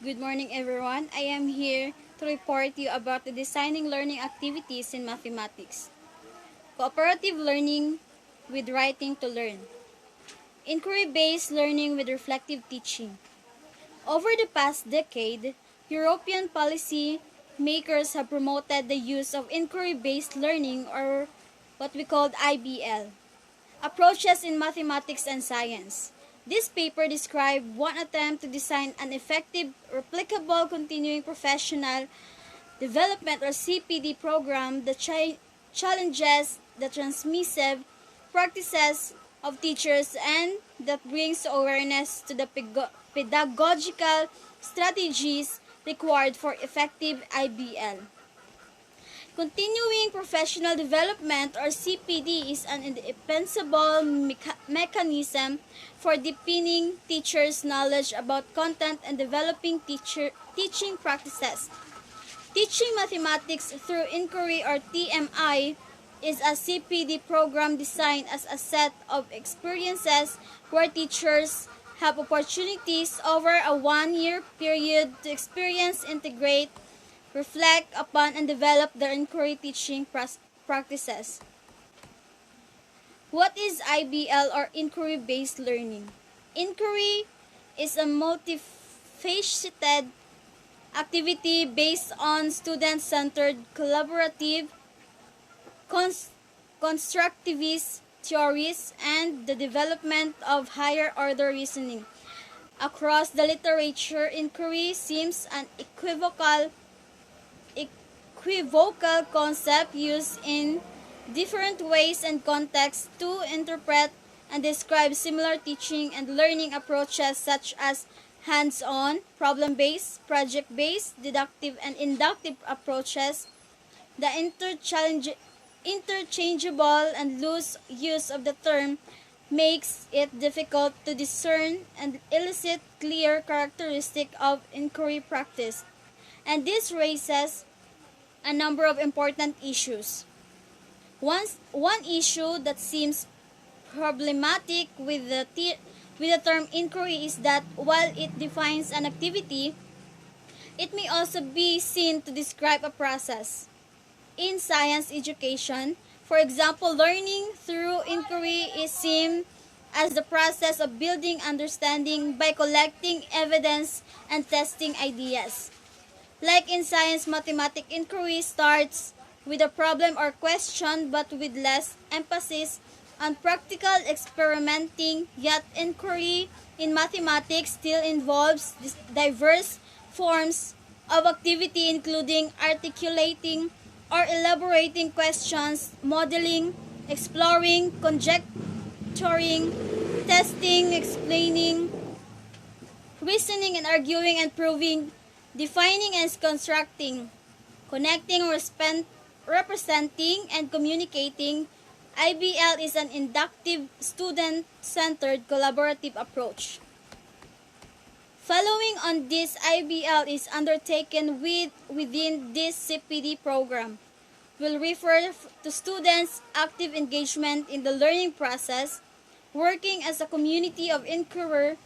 Good morning everyone. I am here to report you about the designing learning activities in mathematics. Cooperative learning with writing to learn. Inquiry-based learning with reflective teaching. Over the past decade, European policy makers have promoted the use of inquiry-based learning or what we call IBL approaches in mathematics and science. This paper described one attempt to design an effective, replicable continuing professional development or CPD program that challenges the transmissive practices of teachers and that brings awareness to the pedagogical strategies required for effective IBL. Continuing professional development or CPD is an indispensable mechanism for deepening teachers' knowledge about content and developing teaching practices. Teaching mathematics through inquiry or TMI is a CPD program designed as a set of experiences where teachers have opportunities over a one-year period to experience, integrate, reflect upon, and develop their inquiry teaching practices. What is IBL or inquiry-based learning? Inquiry is a multifaceted activity based on student-centered, collaborative, constructivist theories and the development of higher-order reasoning. Across the literature, inquiry seems an equivocal concept used in different ways and contexts to interpret and describe similar teaching and learning approaches such as hands-on, problem-based, project-based, deductive, and inductive approaches. The interchangeable and loose use of the term makes it difficult to discern and elicit clear characteristic of inquiry practice. And this raises a number of important issues. One issue that seems problematic with the term inquiry is that while it defines an activity, it may also be seen to describe a process. In science education, for example, learning through inquiry is seen as the process of building understanding by collecting evidence and testing ideas. Like in science, mathematical inquiry starts with a problem or question but with less emphasis on practical experimenting, yet inquiry in mathematics still involves diverse forms of activity including articulating or elaborating questions, modeling, exploring, conjecturing, testing, explaining, reasoning and arguing and proving, defining and constructing, connecting, representing, and communicating. IBL is an inductive, student-centered, collaborative approach. Following on this, IBL is undertaken within this CPD program. Will refer to students' active engagement in the learning process, working as a community of inquirer.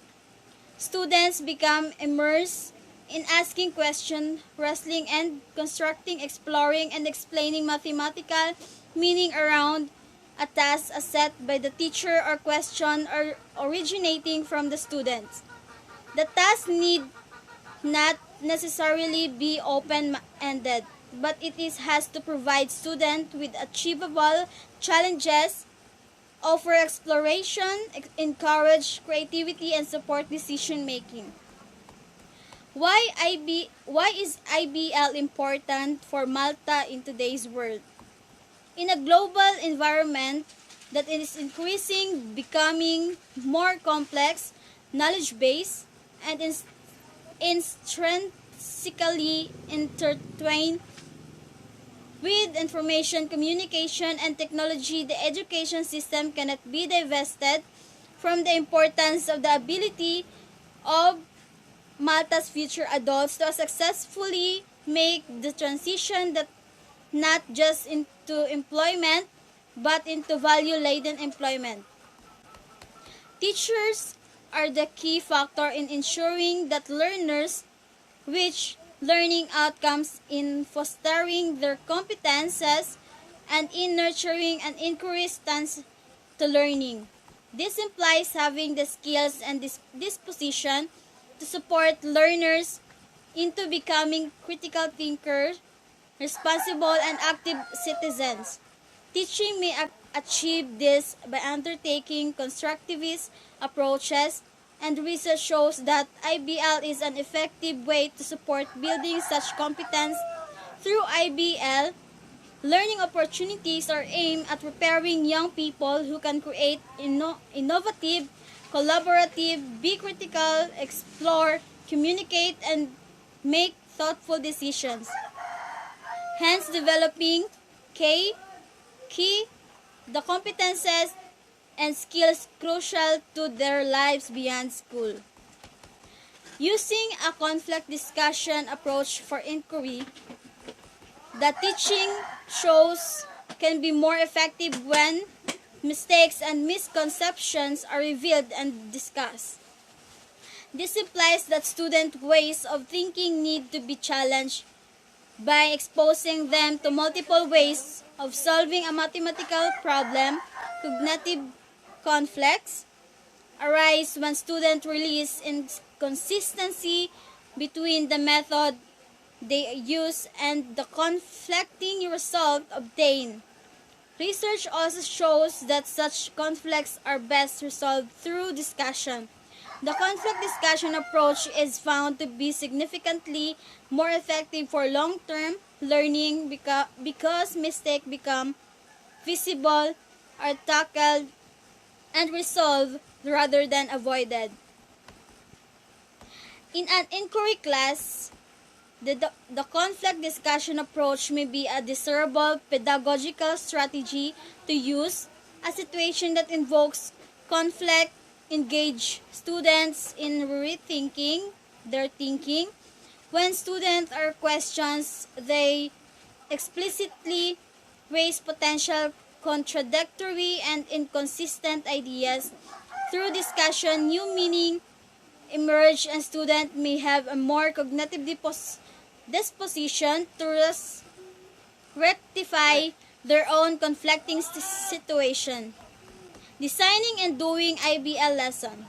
Students become immersed in asking questions, wrestling and constructing, exploring and explaining mathematical meaning around a task set by the teacher or question or originating from the students. The task need not necessarily be open-ended, but has to provide students with achievable challenges, offer exploration, encourage creativity, and support decision making. Why is IBL important for Malta in today's world? In a global environment that is increasing, becoming more complex, knowledge-based, and intrinsically intertwined with information, communication, and technology, the education system cannot be divested from the importance of the ability of Malta's future adults to successfully make the transition that not just into employment, but into value-laden employment. Teachers are the key factor in ensuring that learners which learning outcomes in fostering their competences and in nurturing an inquiry stance to learning. This implies having the skills and disposition to support learners into becoming critical thinkers, responsible and active citizens. Teaching may achieve this by undertaking constructivist approaches, and research shows that IBL is an effective way to support building such competence. Through IBL, learning opportunities are aimed at preparing young people who can create innovative, collaborative, be critical, explore, communicate, and make thoughtful decisions. Hence, developing K, key the competences and skills crucial to their lives beyond school. Using a conflict discussion approach for inquiry, the teaching shows can be more effective when mistakes and misconceptions are revealed and discussed. This implies that student ways of thinking need to be challenged by exposing them to multiple ways of solving a mathematical problem. Cognitive conflicts arise when students realize inconsistency between the method they use and the conflicting result obtained. Research also shows that such conflicts are best resolved through discussion. The conflict discussion approach is found to be significantly more effective for long-term learning because mistakes become visible, are tackled, and resolved rather than avoided. In an inquiry class, the conflict discussion approach may be a desirable pedagogical strategy to use. A situation that invokes conflict engage students in rethinking their thinking. When students are questioned, they explicitly raise potential contradictory and inconsistent ideas. Through discussion, new meaning emerge and students may have a more cognitive disposition to rectify their own conflicting situation. Designing and doing IBL lesson.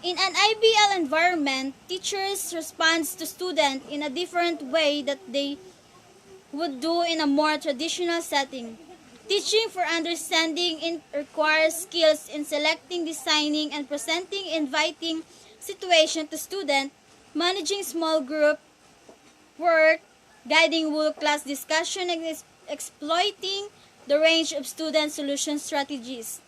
In an IBL environment, teachers respond to students in a different way that they would do in a more traditional setting. Teaching for understanding requires skills in selecting, designing, and presenting inviting situation to students, managing small group work, guiding whole class discussion, and exploiting the range of student solution strategies.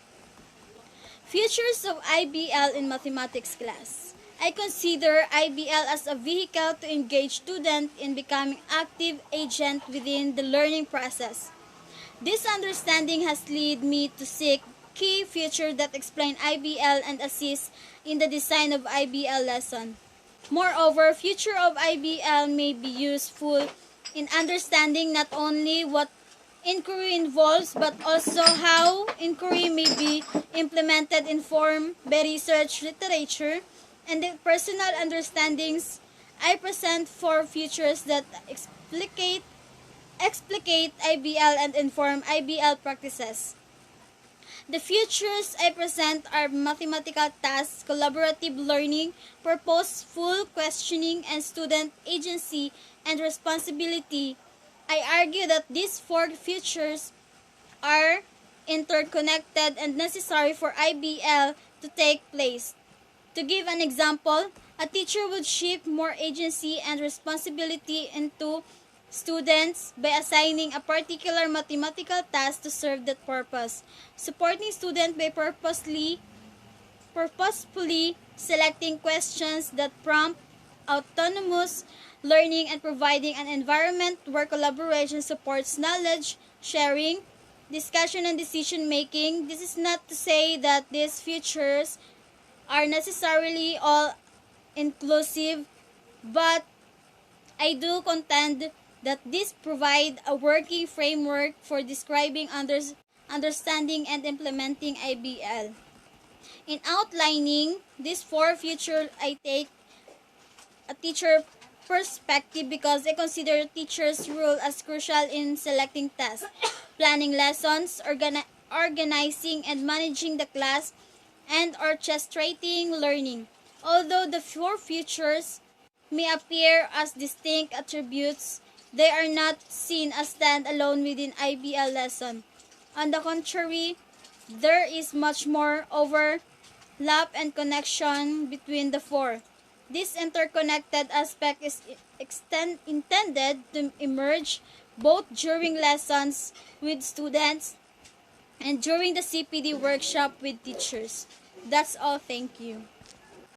Features of IBL in mathematics class. I consider IBL as a vehicle to engage students in becoming active agents within the learning process. This understanding has led me to seek key features that explain IBL and assist in the design of IBL lesson. Moreover, features of IBL may be useful in understanding not only what inquiry involves but also how inquiry may be implemented informed by research literature and the personal understandings. I present four features that explicate IBL and inform IBL practices. The features I present are mathematical tasks, collaborative learning, purposeful questioning, and student agency and responsibility. I argue that these four features are interconnected and necessary for IBL to take place. To give an example, a teacher would shift more agency and responsibility into students by assigning a particular mathematical task to serve that purpose, supporting students by purposefully selecting questions that prompt autonomous learning and providing an environment where collaboration supports knowledge sharing, discussion, and decision making. This is not to say that these features are necessarily all inclusive, but I do contend that these provide a working framework for describing, understanding, and implementing IBL. In outlining these four features, I take a teacher perspective because I consider teachers' role as crucial in selecting tests, planning lessons, organizing and managing the class, and orchestrating learning. Although the four features may appear as distinct attributes, they are not seen as stand-alone within IBL lesson. On the contrary, there is much more overlap and connection between the four. This interconnected aspect is intended to emerge both during lessons with students and during the CPD workshop with teachers. That's all. Thank you.